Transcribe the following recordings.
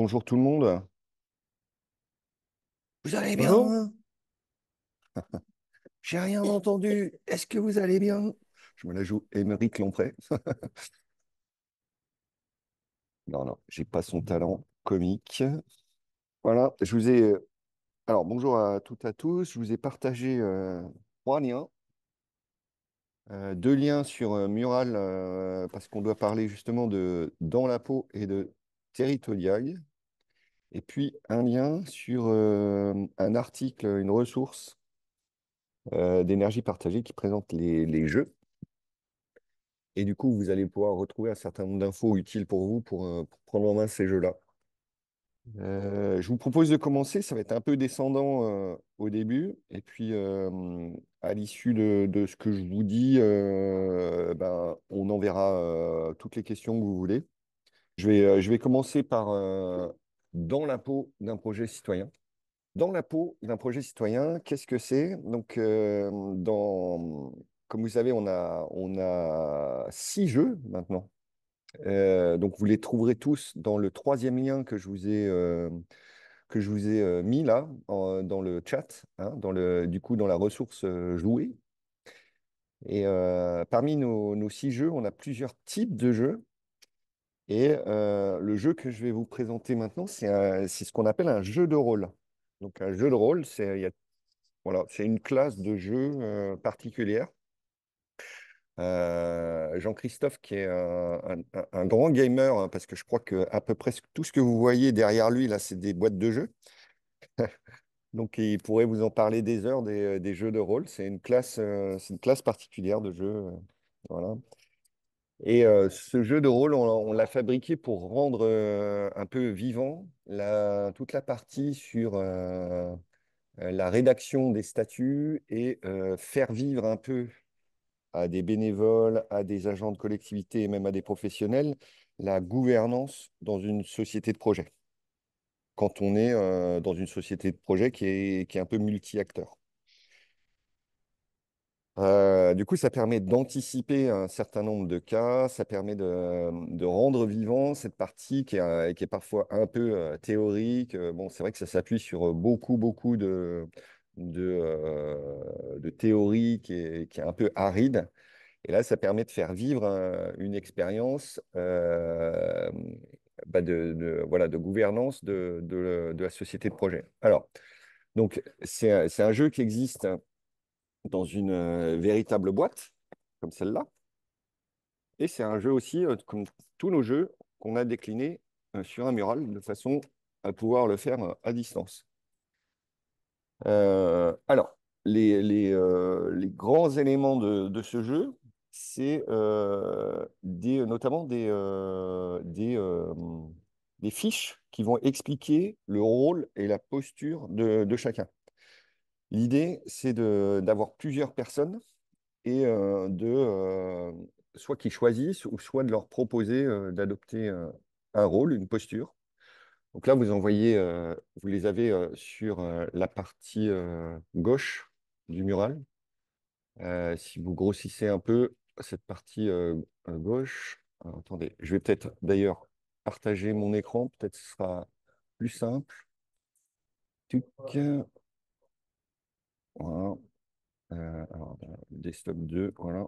bonjour tout le monde. Vous allez bien, Bonjour. hein? J'ai rien entendu. Est-ce que vous allez bien? Je me la joue Émeric Lompré. Non, non, j'ai pas son talent comique. Voilà, Alors, bonjour à toutes et à tous. Je vous ai partagé trois liens. Deux liens sur Mural, parce qu'on doit parler justement de Dans la peau et de Territorial. Et puis un lien sur un article, une ressource d'énergie partagée qui présente les jeux. Et du coup, vous allez pouvoir retrouver un certain nombre d'infos utiles pour vous pour prendre en main ces jeux-là. Je vous propose de commencer. Ça va être un peu descendant au début. Et puis, à l'issue de ce que je vous dis, ben, on enverra toutes les questions que vous voulez. Je vais commencer par dans la peau d'un projet citoyen. Dans la peau d'un projet citoyen, qu'est-ce que c'est? Donc, comme vous savez, on a 6 jeux maintenant. Donc, vous les trouverez tous dans le troisième lien que je vous ai mis là, dans le chat, hein, du coup, dans la ressource jouer. Et parmi nos 6 jeux, on a plusieurs types de jeux. Et le jeu que je vais vous présenter maintenant, c'est ce qu'on appelle un jeu de rôle. Donc, un jeu de rôle, voilà, c'est une classe de jeu particulière. Jean-Christophe, qui est un grand gamer, hein, parce que je crois que à peu près tout ce que vous voyez derrière lui, là, c'est des boîtes de jeux. Donc, il pourrait vous en parler des heures des jeux de rôle. C'est une classe particulière de jeu. Voilà. Et ce jeu de rôle, on l'a fabriqué pour rendre un peu vivant toute la partie sur la rédaction des statuts et faire vivre un peu à des bénévoles, à des agents de collectivité et même à des professionnels, la gouvernance dans une société de projet, quand on est dans une société de projet qui est un peu multi-acteur. Du coup, ça permet d'anticiper un certain nombre de cas, ça permet de rendre vivant cette partie qui est parfois un peu théorique. Bon, c'est vrai que ça s'appuie sur beaucoup, beaucoup de théorie qui est un peu aride. Et là, ça permet de faire vivre une expérience voilà, de gouvernance de la société de projet. Alors, donc, c'est un jeu qui existe dans une véritable boîte, comme celle-là. Et c'est un jeu aussi, comme tous nos jeux, qu'on a décliné sur un mural de façon à pouvoir le faire à distance. Alors, les grands éléments de ce jeu, c'est notamment des fiches qui vont expliquer le rôle et la posture de chacun. L'idée, c'est d'avoir plusieurs personnes et soit qu'ils choisissent ou soit de leur proposer d'adopter un rôle, une posture. Donc là, vous les avez sur la partie gauche du mural. Si vous grossissez un peu cette partie gauche, alors, attendez, je vais peut-être d'ailleurs partager mon écran, peut-être ce sera plus simple. Tuc, voilà. Alors, desktop 2, voilà.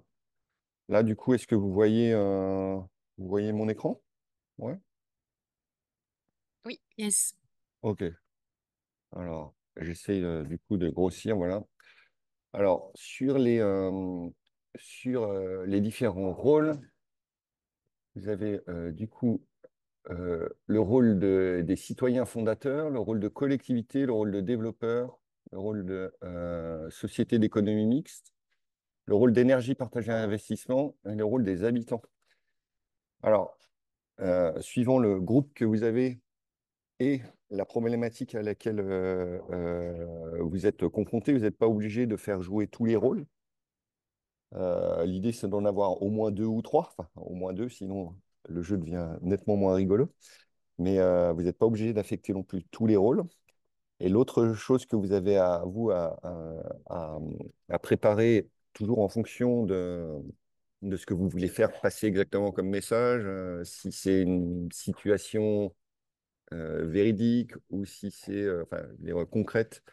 Là, du coup, est-ce que vous voyez mon écran? Ouais. Oui, yes. Ok. Alors, j'essaie du coup de grossir, voilà. Alors, sur les différents rôles, vous avez du coup le rôle des citoyens fondateurs, le rôle de collectivité, le rôle de développeur, le rôle de société d'économie mixte, le rôle d'énergie partagée à investissement et le rôle des habitants. Alors, suivant le groupe que vous avez et la problématique à laquelle vous êtes confronté, vous n'êtes pas obligé de faire jouer tous les rôles. L'idée, c'est d'en avoir au moins deux ou trois, enfin au moins deux, sinon le jeu devient nettement moins rigolo. Mais vous n'êtes pas obligé d'affecter non plus tous les rôles. Et l'autre chose que vous avez à vous à préparer, toujours en fonction de ce que vous voulez faire passer exactement comme message, si c'est une situation véridique ou si c'est enfin, les rôles concrètes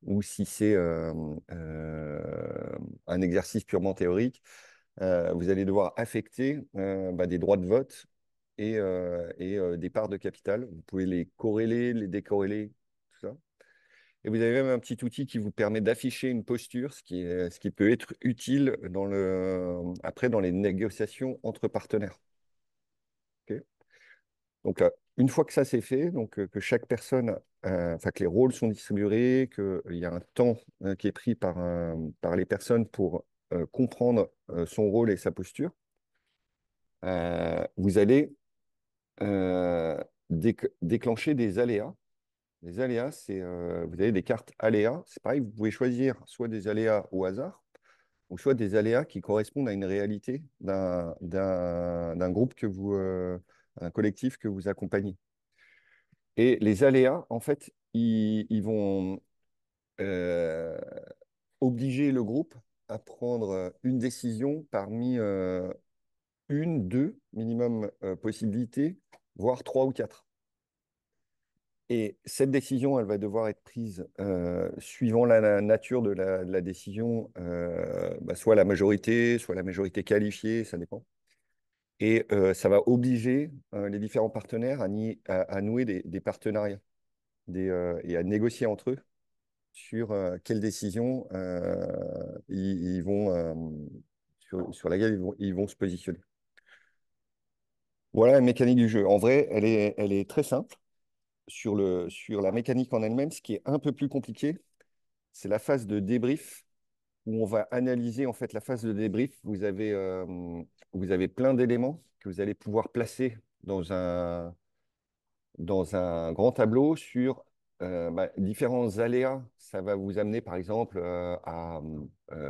ou si c'est un exercice purement théorique, vous allez devoir affecter des droits de vote et des parts de capital. Vous pouvez les corréler, les décorréler, tout ça. Et vous avez même un petit outil qui vous permet d'afficher une posture, ce qui peut être utile après dans les négociations entre partenaires. Ok. Donc, une fois que ça c'est fait, donc que chaque personne, enfin que les rôles sont distribués, qu'il y a un temps qui est pris par les personnes pour comprendre son rôle et sa posture, vous allez déclencher des aléas. Les aléas, vous avez des cartes aléas. C'est pareil, vous pouvez choisir soit des aléas au hasard, ou soit des aléas qui correspondent à une réalité d'un groupe un collectif que vous accompagnez. Et les aléas, en fait, ils vont euh, obliger le groupe à prendre une décision parmi une, deux minimum possibilités, voire trois ou quatre. Et cette décision, elle va devoir être prise suivant la nature de la décision, soit soit la majorité qualifiée, ça dépend. Et ça va obliger les différents partenaires à nouer des partenariats et à négocier entre eux sur quelle décision ils vont, sur laquelle ils vont se positionner. Voilà la mécanique du jeu. En vrai, elle est très simple. Sur la mécanique en elle-même, ce qui est un peu plus compliqué, c'est la phase de débrief où on va analyser en fait la phase de débrief. Vous avez plein d'éléments que vous allez pouvoir placer dans un grand tableau sur différents aléas. Ça va vous amener par exemple à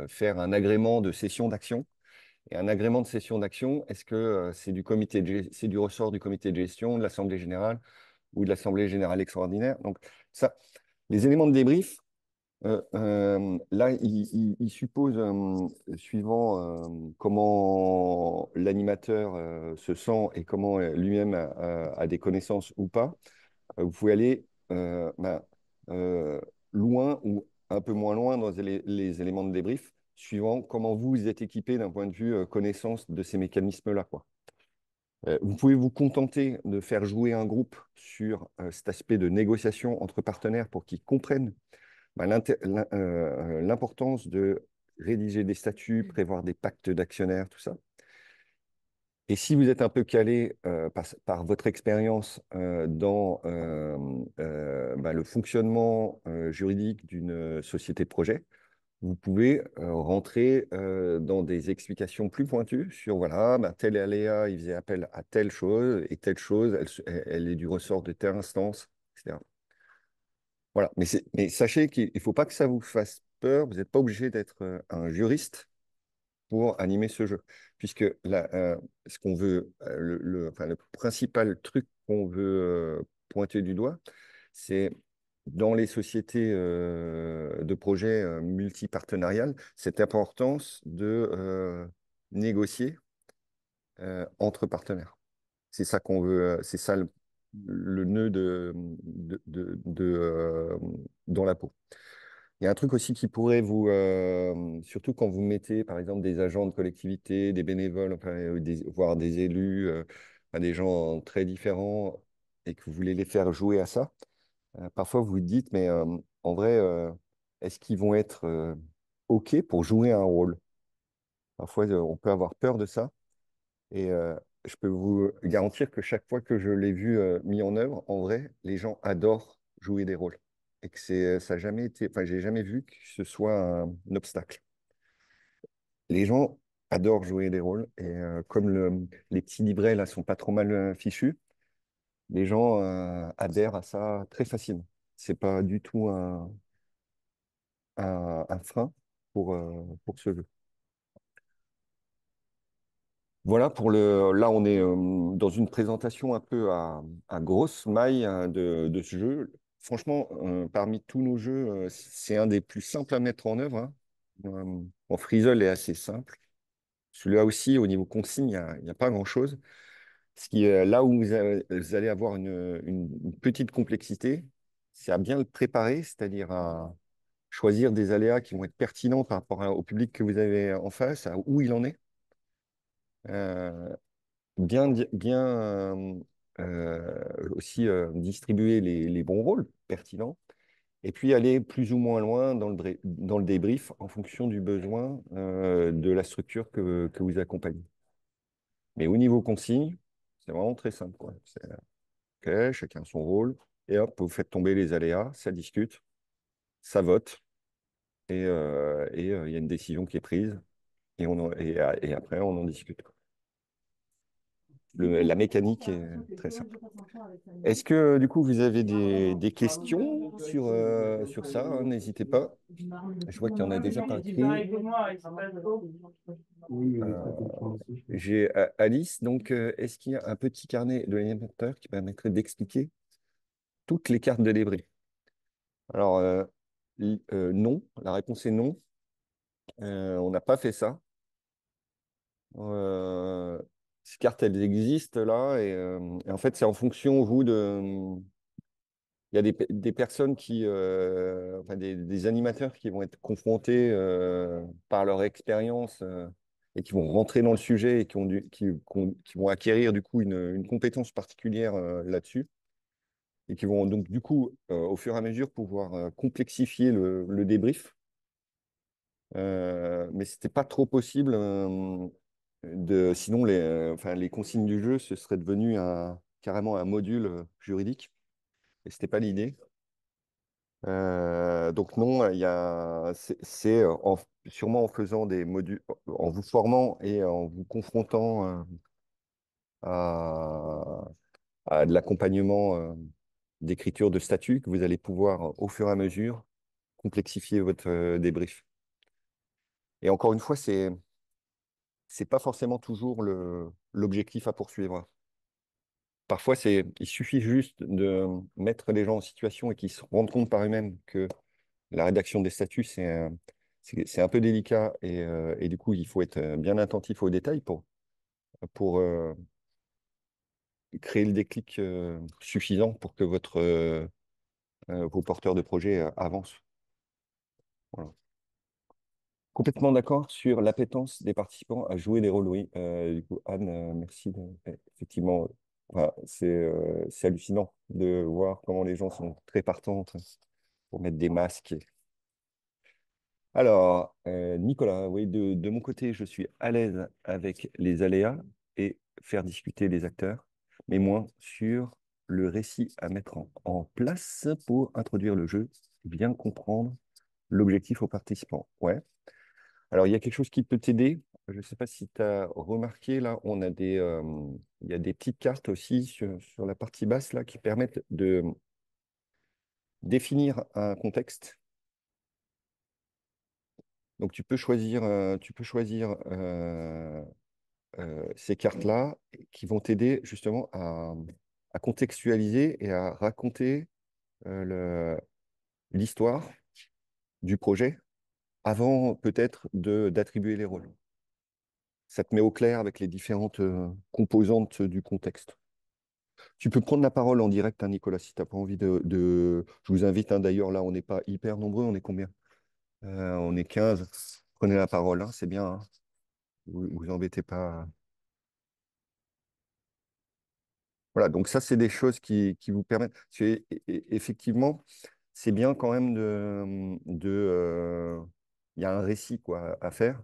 faire un agrément de cession d'action. Et un agrément de cession d'action, est-ce que c'est du ressort du comité de gestion, de l'Assemblée générale ou de l'Assemblée générale extraordinaire? Donc, ça, les éléments de débrief, là, il suppose, suivant comment l'animateur se sent et comment lui-même a des connaissances ou pas, vous pouvez aller euh, loin ou un peu moins loin dans les éléments de débrief, suivant comment vous êtes équipé d'un point de vue connaissance de ces mécanismes-là, quoi. Vous pouvez vous contenter de faire jouer un groupe sur cet aspect de négociation entre partenaires pour qu'ils comprennent l'importance de rédiger des statuts, prévoir des pactes d'actionnaires, tout ça. Et si vous êtes un peu calé par votre expérience dans le fonctionnement juridique d'une société de projet, vous pouvez rentrer dans des explications plus pointues sur, voilà, tel aléa, il faisait appel à telle chose, et telle chose, elle est du ressort de telle instance, etc. Voilà. Mais sachez qu'il ne faut pas que ça vous fasse peur. Vous n'êtes pas obligé d'être un juriste pour animer ce jeu. Puisque ce qu'on veut, enfin, le principal truc qu'on veut pointer du doigt, c'est dans les sociétés de projets multipartenariales, cette importance de négocier entre partenaires. C'est ça qu'on veut, c'est ça le nœud dans la peau. Il y a un truc aussi qui pourrait surtout quand vous mettez par exemple des agents de collectivité, des bénévoles, enfin, voire des élus, enfin, des gens très différents et que vous voulez les faire jouer à ça, parfois vous vous dites, mais en vrai, est-ce qu'ils vont être OK pour jouer un rôle? Parfois, on peut avoir peur de ça. Et je peux vous garantir que chaque fois que je l'ai vu mis en œuvre, en vrai, les gens adorent jouer des rôles. Et que ça a jamais été, enfin, j'ai jamais vu que ce soit un obstacle. Les gens adorent jouer des rôles. Et comme les petits livrets là sont pas trop mal fichus, les gens adhèrent à ça très facilement. C'est pas du tout un frein pour ce jeu. Voilà pour le. Là, on est dans une présentation un peu à grosse maille hein, de ce jeu. Franchement, parmi tous nos jeux, c'est un des plus simples à mettre en œuvre. Hein. Bon, Freezel est assez simple. Celui-là aussi, au niveau consigne, il y a pas grand-chose. Là où vous allez avoir une petite complexité, c'est à bien le préparer, c'est-à-dire à choisir des aléas qui vont être pertinents par rapport au public que vous avez en face, à où il en est. Euh, bien aussi distribuer les bons rôles pertinents. Et puis aller plus ou moins loin dans le débrief en fonction du besoin de la structure que vous accompagnez. Mais au niveau consigne, c'est vraiment très simple, quoi. C'est OK, chacun son rôle, et hop, vous faites tomber les aléas, ça discute, ça vote, et il y a une décision qui est prise, et après, on en discute. La mécanique est très simple. Est-ce que du coup vous avez des questions sur ça, hein? N'hésitez pas. Je vois qu'il y en a déjà par écrit. J'ai Alice, donc est-ce qu'il y a un petit carnet de l'animateur qui permettrait d'expliquer toutes les cartes de débris? Alors, non, la réponse est non. On n'a pas fait ça. Euh, ces cartes, elles existent là, et en fait, c'est en fonction, vous, de. Il y a des personnes enfin des animateurs qui vont être confrontés par leur expérience et qui vont rentrer dans le sujet et qui vont acquérir du coup une compétence particulière là-dessus et qui vont donc du coup au fur et à mesure pouvoir complexifier le débrief. Mais c'était pas trop possible sinon enfin, les consignes du jeu, ce serait devenu carrément un module juridique et c'était pas l'idée. Donc non, sûrement en faisant des modules, en vous formant et en vous confrontant à, à de l'accompagnement d'écriture de statut que vous allez pouvoir, au fur et à mesure, complexifier votre débrief. Et encore une fois, c'est pas forcément toujours l'objectif à poursuivre. Parfois, il suffit juste de mettre les gens en situation et qu'ils se rendent compte par eux-mêmes que la rédaction des statuts, c'est un peu délicat et du coup, il faut être bien attentif aux détails pour créer le déclic suffisant pour que vos porteurs de projet avancent. Voilà. Complètement d'accord sur l'appétence des participants à jouer des rôles, oui. Du coup, Anne, merci. Effectivement, enfin, c'est hallucinant de voir comment les gens sont très partants pour mettre des masques. Alors, Nicolas, oui, de mon côté, je suis à l'aise avec les aléas et faire discuter les acteurs, mais moins sur le récit à mettre en place pour introduire le jeu, bien comprendre l'objectif aux participants. Ouais. Alors, il y a quelque chose qui peut t'aider. Je ne sais pas si tu as remarqué, là, il y a des petites cartes aussi sur la partie basse là, qui permettent de définir un contexte. Donc, tu peux choisir ces cartes-là qui vont t'aider justement à contextualiser et à raconter l'histoire du projet avant peut-être d'attribuer les rôles. Ça te met au clair avec les différentes composantes du contexte. Tu peux prendre la parole en direct, hein, Nicolas, si tu n'as pas envie Je vous invite, hein, d'ailleurs, là, on n'est pas hyper nombreux, on est combien? On est 15. Prenez la parole, hein, c'est bien, hein. Vous embêtez pas. Voilà, donc ça, c'est des choses qui vous permettent. Effectivement, c'est bien quand même il y a un récit quoi, à faire.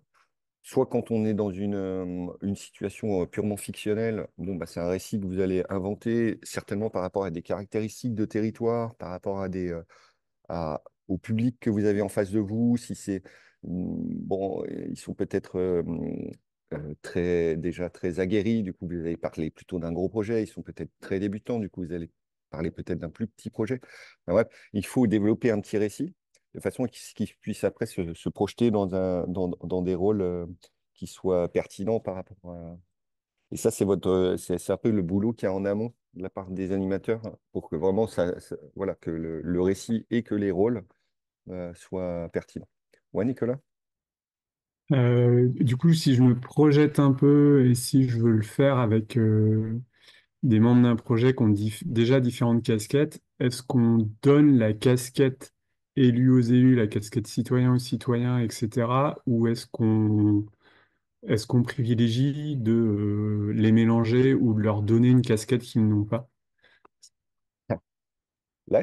Soit quand on est dans une situation purement fictionnelle, bon, bah, c'est un récit que vous allez inventer, certainement par rapport à des caractéristiques de territoire, par rapport au public que vous avez en face de vous, si c'est bon, ils sont peut-être déjà très aguerris, du coup vous allez parler plutôt d'un gros projet, ils sont peut-être très débutants, du coup vous allez parler peut-être d'un plus petit projet. Enfin, bref, il faut développer un petit récit de façon qu'ils puissent après se projeter dans des rôles qui soient pertinents par rapport à. Et ça, c'est un peu le boulot qu'il y a en amont de la part des animateurs pour que vraiment voilà, que le récit et que les rôles soit pertinent. Ouais, Nicolas? Du coup, si je me projette un peu et si je veux le faire avec des membres d'un projet qui ont déjà différentes casquettes, est-ce qu'on donne la casquette élu aux élus, la casquette citoyen aux citoyens, etc., ou est-ce qu'on privilégie de les mélanger ou de leur donner une casquette qu'ils n'ont pas? Là,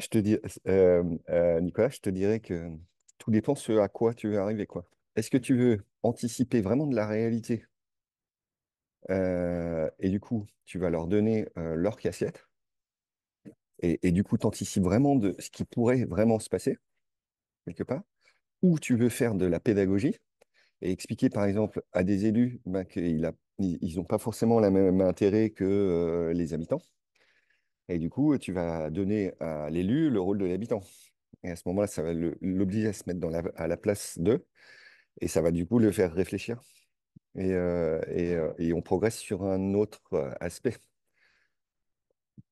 Nicolas, je te dirais que tout dépend ce à quoi tu veux arriver, quoi. Est-ce que tu veux anticiper vraiment de la réalité et du coup, tu vas leur donner leur cassette et du coup, tu anticipes vraiment de ce qui pourrait vraiment se passer quelque part, ou tu veux faire de la pédagogie et expliquer, par exemple, à des élus ils n'ont pas forcément le même intérêt que les habitants. Et du coup, tu vas donner à l'élu le rôle de l'habitant. Et à ce moment-là, ça va l'obliger à se mettre à la place d'eux, et ça va du coup le faire réfléchir. Et on progresse sur un autre aspect.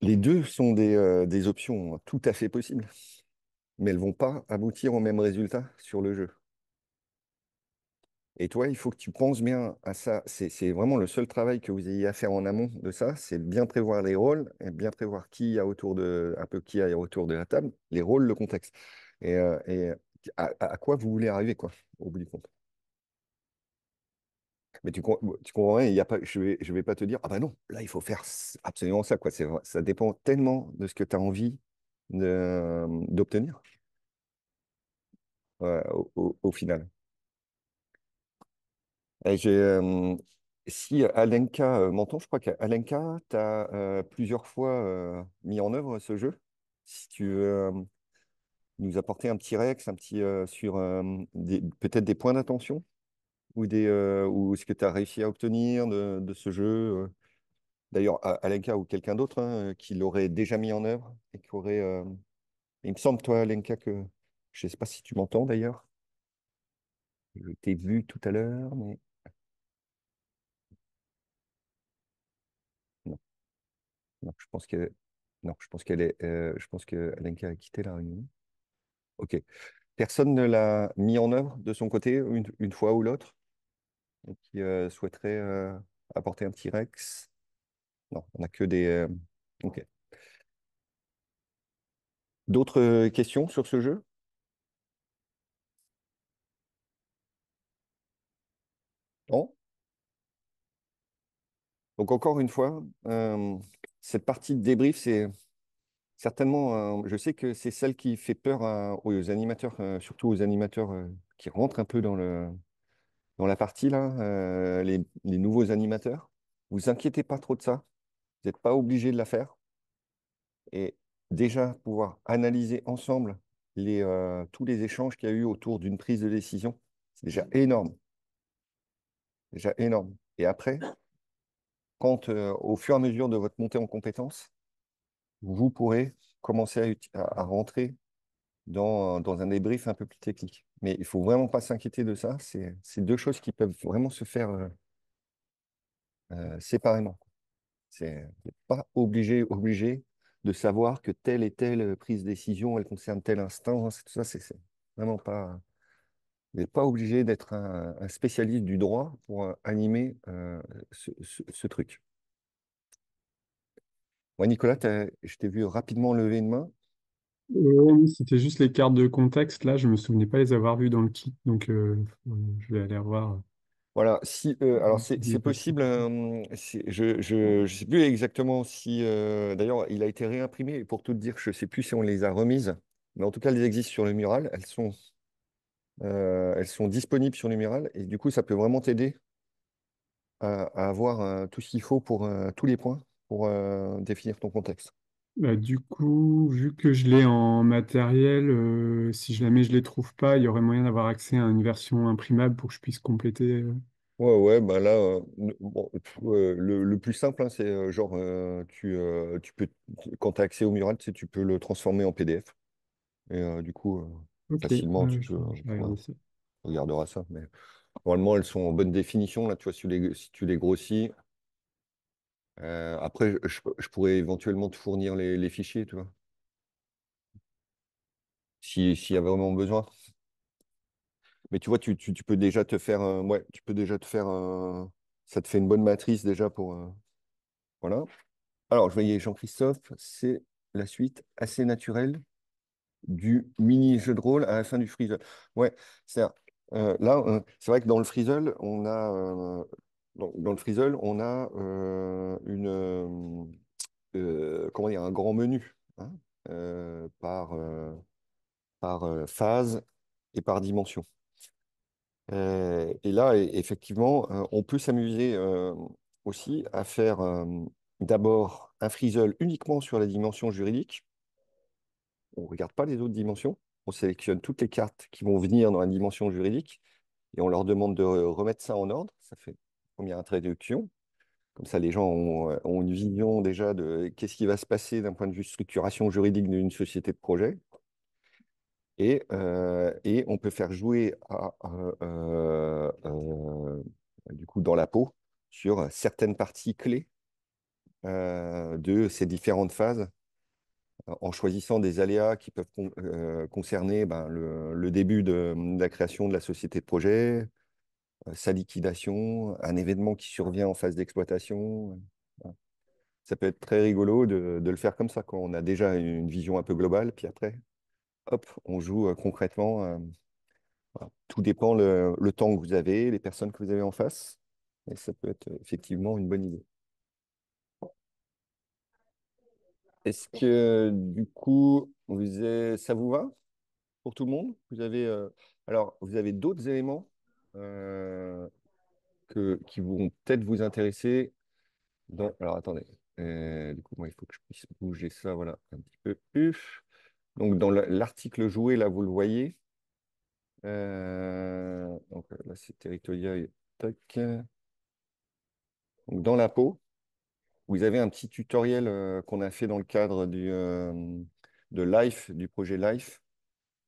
Les deux sont des options tout à fait possibles, mais elles vont pas aboutir au même résultat sur le jeu. Et toi, il faut que tu penses bien à ça. C'est vraiment le seul travail que vous ayez à faire en amont de ça, c'est bien prévoir les rôles et bien prévoir qui y a autour un peu qui y a autour de la table, les rôles, le contexte. Et à quoi vous voulez arriver, quoi, au bout du compte. Mais tu comprends rien, il y a pas, je vais pas te dire, ah ben non, là, il faut faire absolument ça, quoi. Ça dépend tellement de ce que tu as envie d'obtenir au final. Et si Alenka m'entend, je crois qu'Alenka, tu as plusieurs fois mis en œuvre ce jeu. Si tu veux nous apporter un petit rex, un petit sur peut-être des points d'attention ou ce que tu as réussi à obtenir de ce jeu. D'ailleurs, Alenka ou quelqu'un d'autre hein, qui l'aurait déjà mis en œuvre et qui aurait. Il me semble, toi, Alenka, que je ne sais pas si tu m'entends d'ailleurs. Je t'ai vu tout à l'heure, mais non, non, je pense que non, je pense que Alenka a quitté la réunion. Ok. Personne ne l'a mis en œuvre de son côté une fois ou l'autre et qui souhaiterait apporter un petit Rex. Non, on n'a que des. Ok. D'autres questions sur ce jeu? Non? Donc encore une fois, cette partie de débrief, c'est certainement, je sais que c'est celle qui fait peur aux animateurs, surtout aux animateurs qui rentrent un peu dans la partie là, les nouveaux animateurs. Vous inquiétez pas trop de ça. Vous n'êtes pas obligé de la faire. Et déjà pouvoir analyser ensemble tous les échanges qu'il y a eu autour d'une prise de décision, c'est déjà énorme. Déjà énorme. Et après, quand au fur et à mesure de votre montée en compétences, vous pourrez commencer à rentrer dans un débrief un peu plus technique. Mais il ne faut vraiment pas s'inquiéter de ça. C'est deux choses qui peuvent vraiment se faire séparément. Vous n'êtes pas obligé de savoir que telle et telle prise de décision, elle concerne tel instant. Tout ça, c'est vraiment pas. Vous n'êtes pas obligé d'être un spécialiste du droit pour animer ce truc. Moi, Nicolas, je t'ai vu rapidement lever une main. C'était juste les cartes de contexte, là, je me souvenais pas les avoir vues dans le kit, donc je vais aller revoir Voilà, alors s'il y c'est a possible. possible. Je sais plus exactement si. D'ailleurs, il a été réimprimé. Et pour tout te dire, je sais plus si on les a remises, mais en tout cas, elles existent sur le mural. Elles sont disponibles sur le mural et du coup, ça peut vraiment t'aider à avoir tout ce qu'il faut pour tous les points pour définir ton contexte. Bah, du coup, vu que je l'ai en matériel, si jamais je les trouve pas, il y aurait moyen d'avoir accès à une version imprimable pour que je puisse compléter. Ouais, ouais, bah là, bon, le plus simple, hein, c'est genre, tu peux, quand tu as accès au mural, tu sais, tu peux le transformer en PDF. Et du coup, Ok, facilement, je vais regarder ça. on regardera ça. Mais normalement, elles sont en bonne définition, là, tu vois, si tu les grossis. Après, je pourrais éventuellement te fournir les fichiers, tu vois, s'il y a vraiment besoin. Mais tu vois, tu peux déjà te faire, ouais, tu peux déjà te faire, ça te fait une bonne matrice déjà pour, voilà. Alors, je voyais Jean-Christophe, c'est la suite assez naturelle du mini jeu de rôle à la fin du Freezel. Ouais, c'est là, c'est vrai que dans le Freezel, dans le Freezel, on a comment dire, un grand menu, hein, par phase et par dimension. Et là, effectivement, on peut s'amuser aussi à faire d'abord un Freezel uniquement sur la dimension juridique. On ne regarde pas les autres dimensions. On sélectionne toutes les cartes qui vont venir dans la dimension juridique et on leur demande de remettre ça en ordre. Ça fait une première introduction. Comme ça, les gens ont une vision déjà de qu'est-ce qui va se passer d'un point de vue structuration juridique d'une société de projet. Et on peut faire jouer du coup, dans la peau sur certaines parties clés de ces différentes phases en choisissant des aléas qui peuvent concerner ben, le début de la création de la société de projet, sa liquidation, un événement qui survient en phase d'exploitation. Voilà. Ça peut être très rigolo de le faire comme ça, quand on a déjà une vision un peu globale, puis après, hop, on joue concrètement. Voilà. Tout dépend le temps que vous avez, les personnes que vous avez en face, et ça peut être effectivement une bonne idée. Est-ce que du coup, ça vous va pour tout le monde? Alors, vous avez d'autres éléments euh, qui vont peut-être vous intéresser. Alors, attendez. Du coup, moi, il faut que je puisse bouger ça, voilà, un petit peu. Donc, dans l'article joué, là, vous le voyez. Donc, là, c'est Territoria. Tac. Donc, dans la peau, vous avez un petit tutoriel qu'on a fait dans le cadre de Life, du projet Life.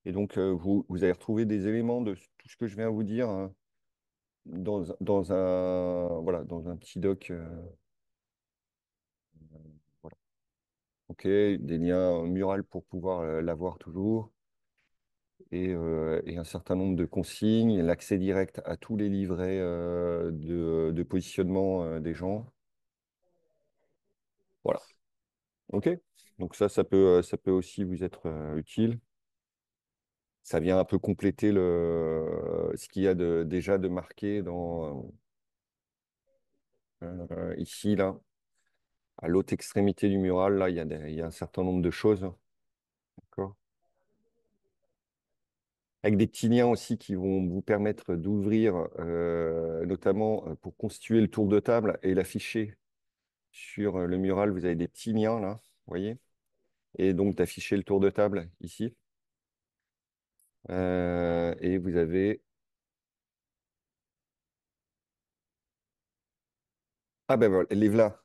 Et donc, vous allez retrouver des éléments de tout ce que je viens vous dire hein, dans un petit doc. Voilà. OK, des liens murales pour pouvoir l'avoir toujours. Et un certain nombre de consignes, l'accès direct à tous les livrets de positionnement des gens. Voilà. OK? Donc ça peut aussi vous être utile. Ça vient un peu compléter ce qu'il y a déjà de marqué ici, là, à l'autre extrémité du mural, là, il y a un certain nombre de choses, d'accord? Avec des petits liens aussi qui vont vous permettre d'ouvrir, notamment pour constituer le tour de table et l'afficher sur le mural. Vous avez des petits liens, là, vous voyez? Et donc d'afficher le tour de table ici. Et vous avez... Ah ben voilà, les voilà.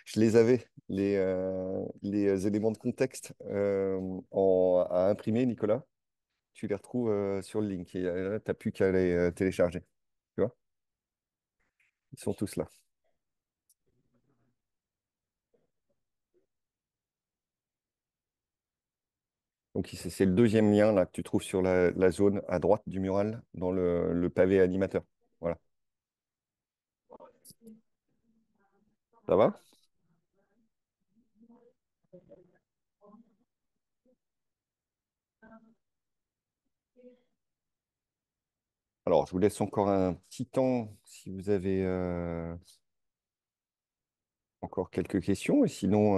Je les avais, les éléments de contexte à imprimer, Nicolas. Tu les retrouves sur le link. Et là, tu n'as plus qu'à les télécharger. Tu vois? Ils sont tous là. Donc, c'est le deuxième lien là, que tu trouves sur la zone à droite du mural, dans le pavé animateur. Voilà. Ça va? Alors, je vous laisse encore un petit temps si vous avez encore quelques questions. Et sinon,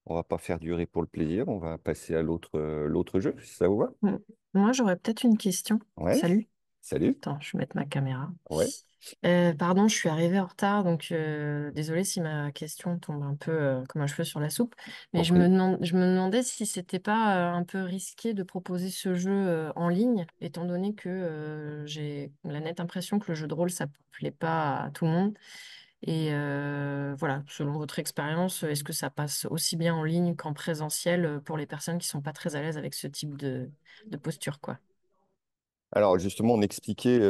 on va pas faire durer pour le plaisir. On va passer à l'autre jeu, si ça vous va. Mm. Moi, j'aurais peut-être une question. Ouais. Salut. Salut. Attends, je vais mettre ma caméra. Ouais. Pardon, je suis arrivée en retard, donc désolée si ma question tombe un peu comme un cheveu sur la soupe. Mais T'en prie. je me demandais si c'était pas un peu risqué de proposer ce jeu en ligne, étant donné que j'ai la nette impression que le jeu de rôle, ça plaît pas à tout le monde. Et voilà, selon votre expérience, est-ce que ça passe aussi bien en ligne qu'en présentiel pour les personnes qui sont pas très à l'aise avec ce type de posture, quoi? Alors justement, on expliquait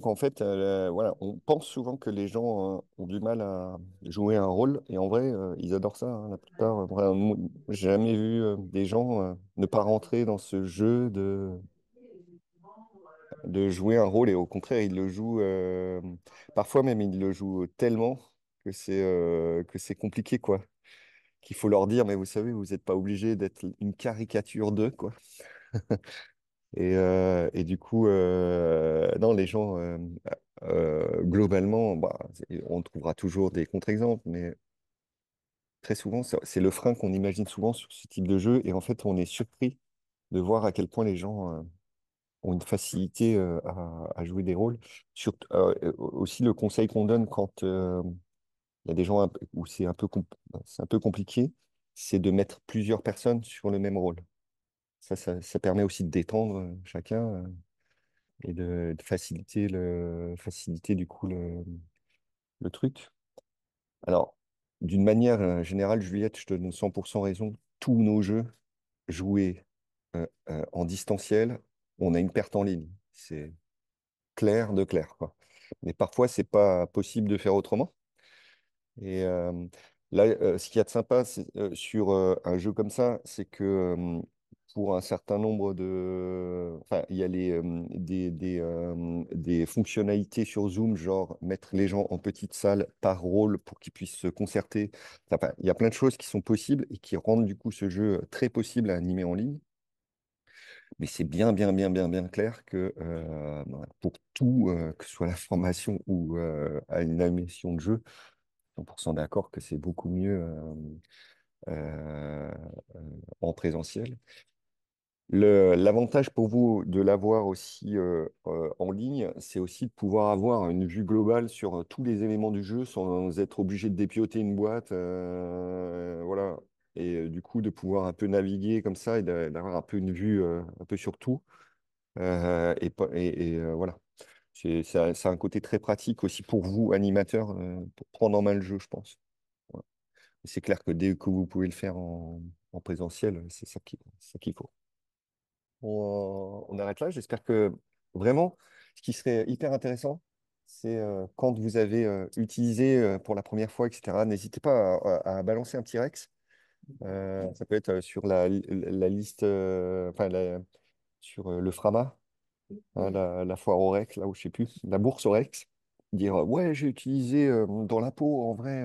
qu'en fait, voilà, on pense souvent que les gens ont du mal à jouer un rôle, et en vrai, ils adorent ça, hein, la plupart. Voilà, moi, j'ai jamais vu des gens ne pas rentrer dans ce jeu de jouer un rôle, et au contraire, ils le jouent, parfois même, ils le jouent tellement. que c'est compliqué, quoi. Qu'il faut leur dire, mais vous savez, vous n'êtes pas obligé d'être une caricature d'eux, quoi. Et du coup, non, les gens, globalement, bah, on trouvera toujours des contre-exemples, mais très souvent, c'est le frein qu'on imagine souvent sur ce type de jeu. Et en fait, on est surpris de voir à quel point les gens ont une facilité à jouer des rôles. Aussi, le conseil qu'on donne quand il y a des gens où c'est un peu compliqué, c'est de mettre plusieurs personnes sur le même rôle. Ça permet aussi de détendre chacun et de faciliter du coup le truc. Alors, d'une manière générale, Juliette, je te donne 100% raison. Tous nos jeux joués en distanciel, on a une perte en ligne. C'est clair de clair, quoi. Mais parfois, c'est pas possible de faire autrement. Et là, ce qu'il y a de sympa sur un jeu comme ça, c'est que pour un certain nombre de... Enfin, il y a des fonctionnalités sur Zoom, genre mettre les gens en petite salle par rôle pour qu'ils puissent se concerter. Enfin, il y a plein de choses qui sont possibles et qui rendent du coup ce jeu très possible à animer en ligne. Mais c'est bien, bien, bien, bien, bien clair que bah, pour tout, que ce soit la formation ou à une animation de jeu, 100% d'accord que c'est beaucoup mieux euh, euh, en présentiel. L'avantage pour vous de l'avoir aussi en ligne, c'est aussi de pouvoir avoir une vue globale sur tous les éléments du jeu sans être obligé de dépioter une boîte. Voilà. Et du coup, de pouvoir un peu naviguer comme ça et d'avoir un peu une vue un peu sur tout. Voilà. C'est un côté très pratique aussi pour vous, animateurs, pour prendre en main le jeu, je pense. Voilà. Et c'est clair que dès que vous pouvez le faire en présentiel, c'est ça qu'il faut. On arrête là. J'espère que vraiment, ce qui serait hyper intéressant, c'est quand vous avez utilisé pour la première fois, etc., n'hésitez pas à balancer un petit Rex. Ça peut être sur la liste, enfin, sur le Frama, hein, la foire au Rex, là où je sais plus, la bourse au Rex. Dire ouais, j'ai utilisé dans la peau, en vrai,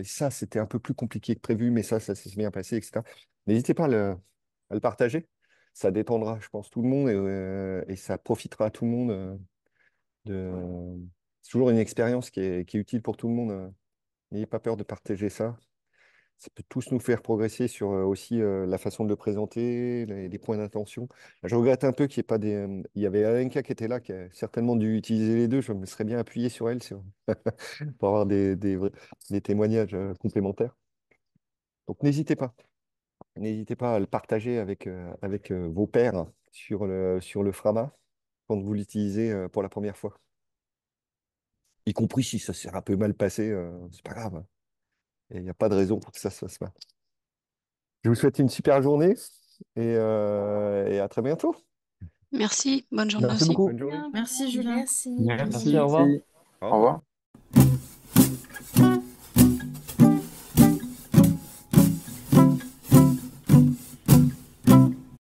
ça, c'était un peu plus compliqué que prévu, mais ça s'est bien passé, etc. N'hésitez pas à le partager. Ça détendra, je pense, tout le monde et ça profitera à tout le monde. C'est toujours une expérience qui est utile pour tout le monde. N'ayez pas peur de partager ça. Ça peut tous nous faire progresser sur aussi la façon de le présenter, les points d'intention. Je regrette un peu qu'il n'y ait pas des. Il y avait Alenka qui était là, qui a certainement dû utiliser les deux. Je me serais bien appuyé sur elle pour avoir des témoignages complémentaires. Donc n'hésitez pas. N'hésitez pas à le partager avec vos pairs sur le Frama quand vous l'utilisez pour la première fois. Y compris si ça s'est un peu mal passé, c'est pas grave, hein. Il n'y a pas de raison pour que ça se fasse mal. Je vous souhaite une super journée et à très bientôt. Merci, bonne journée Merci aussi. beaucoup. Bonne journée. Merci, Julien. Merci. Merci, au revoir. Merci. Au Au revoir. revoir.